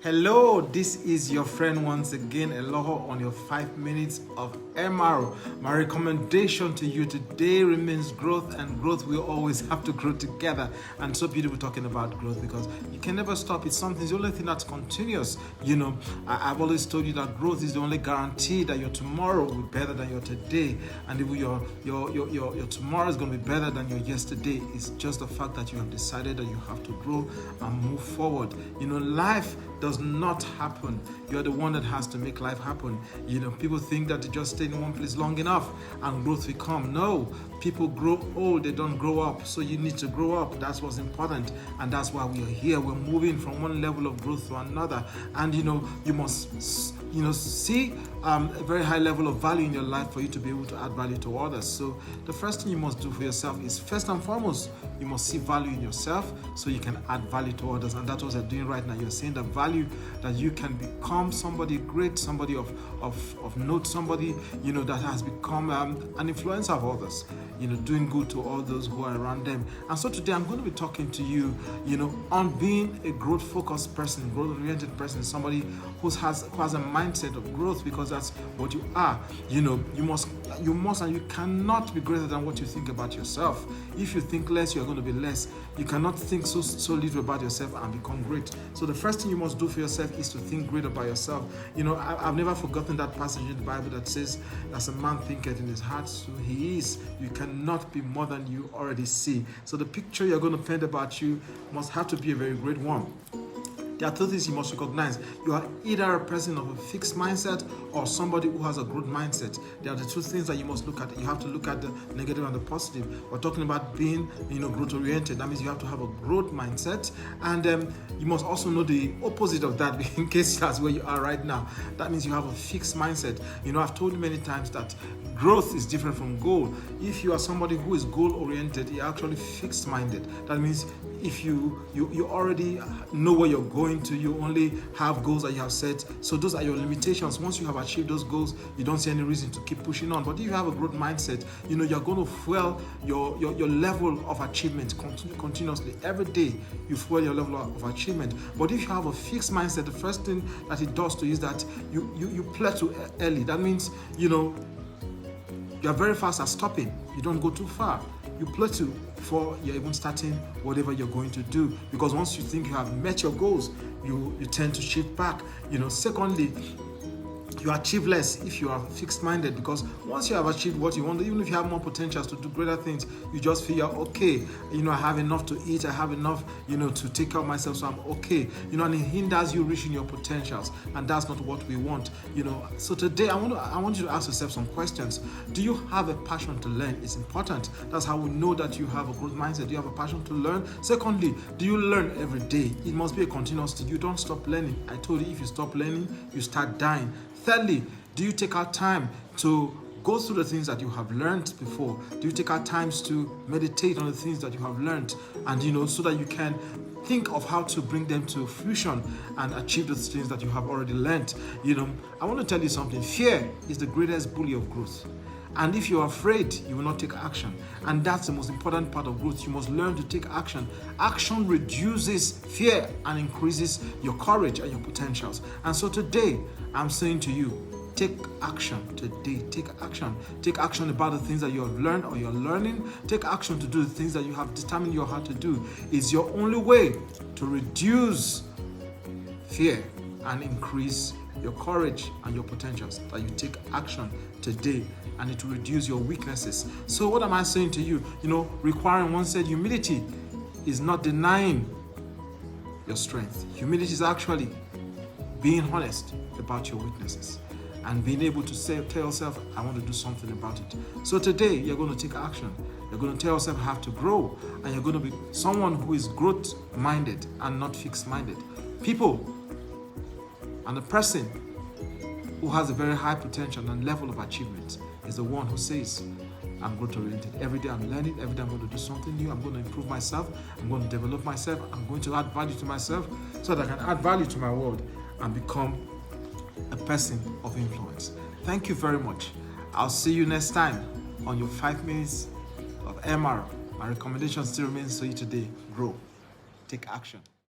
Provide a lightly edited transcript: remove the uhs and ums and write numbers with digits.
Hello, this is your friend once again, Eloho, on your 5 minutes of MR. My recommendation to you today remains growth, and growth will always have to grow together. And so beautiful talking about growth because you can never stop. It's something, it's the only thing that's continuous. You know, I've always told you that growth is the only guarantee that your tomorrow will be better than your today, and even your tomorrow is going to be better than your yesterday. It's just the fact that you have decided that you have to grow and move forward. You know, life does not happen. You're the one that has to make life happen. You know, people think that they just stay in one place long enough and growth will come. No, people grow old, they don't grow up. So you need to grow up. That's what's important. And that's why we are here. We're moving from one level of growth to another. And you know, you must see a very high level of value in your life for you to be able to add value to others. So the first thing you must do for yourself is, first and foremost, you must see value in yourself so you can add value to others. And that's what you're doing right now. You're seeing the value that you can become somebody great, somebody of note, somebody, you know, that has become an influencer of others, you know, doing good to all those who are around them. And so today I'm going to be talking to you, you know, on being a growth-focused person, growth-oriented person, somebody who has a mindset of growth, because that's what you are. You know, you must and you cannot be greater than what you think about yourself. If you think less, you're going to be less. You cannot think so little about yourself and become great. So the first thing you must do for yourself is to think great about yourself. You know, I've never forgotten that passage in the Bible that says, as a man thinketh in his heart, so he is. You cannot be more than you already see. So the picture you're going to paint about you must have to be a very great one. There are two things you must recognize. You are either a person of a fixed mindset or somebody who has a growth mindset. There are the two things that you must look at. You have to look at the negative and the positive. We're talking about being, you know, growth oriented. That means you have to have a growth mindset, and you must also know the opposite of that in case that's where you are right now. That means you have a fixed mindset. You know, I've told you many times that growth is different from goal. If you are somebody who is goal oriented, you're actually fixed minded. That means if you already know where you're going to, you only have goals that you have set. So those are your limitations. Once you have achieved those goals, you don't see any reason to keep pushing on. But if you have a growth mindset, you know, you're going to fuel your level of achievement continuously. Every day you fuel your level of achievement. But if you have a fixed mindset, the first thing that it does to you is that you plateau early. That means, you know, you're very fast at stopping. You don't go too far. You plateau before you're even starting whatever you're going to do, because once you think you have met your goals, you tend to shift back. You know, secondly, you achieve less if you are fixed-minded, because once you have achieved what you want, even if you have more potentials to do greater things, you just feel you're okay. You know, I have enough to eat, I have enough, you know, to take care of myself, so I'm okay. You know, and it hinders you reaching your potentials, and that's not what we want. You know, so today I want you to ask yourself some questions. Do you have a passion to learn? It's important. That's how we know that you have a growth mindset. Do you have a passion to learn? Secondly, do you learn every day? It must be a continuous thing. You don't stop learning. I told you, if you stop learning, you start dying. Thirdly, do you take out time to go through the things that you have learned before? Do you take out times to meditate on the things that you have learned, and you know, so that you can think of how to bring them to fruition and achieve those things that you have already learned? You know, I want to tell you something. Fear is the greatest bully of growth. And if you're afraid, you will not take action. And that's the most important part of growth. You must learn to take action. Action reduces fear and increases your courage and your potentials. And so today, I'm saying to you, take action today. Take action. Take action about the things that you have learned or you're learning. Take action to do the things that you have determined your heart to do. It's your only way to reduce fear and increase your courage and your potentials, that you take action today, and it will reduce your weaknesses. So what am I saying to you? You know, requiring oneself humility is not denying your strength. Humility is actually being honest about your weaknesses and being able to tell yourself, I want to do something about it. So today, you're going to take action. You're going to tell yourself how to grow, and you're going to be someone who is growth-minded and not fixed-minded. People and the person who has a very high potential and level of achievement is the one who says, I'm growth-oriented. Every day I'm learning, every day I'm going to do something new, I'm going to improve myself, I'm going to develop myself, I'm going to add value to myself so that I can add value to my world and become a person of influence. Thank you very much. I'll see you next time on your 5 minutes of MR. My recommendation still remains for you today. Grow. Take action.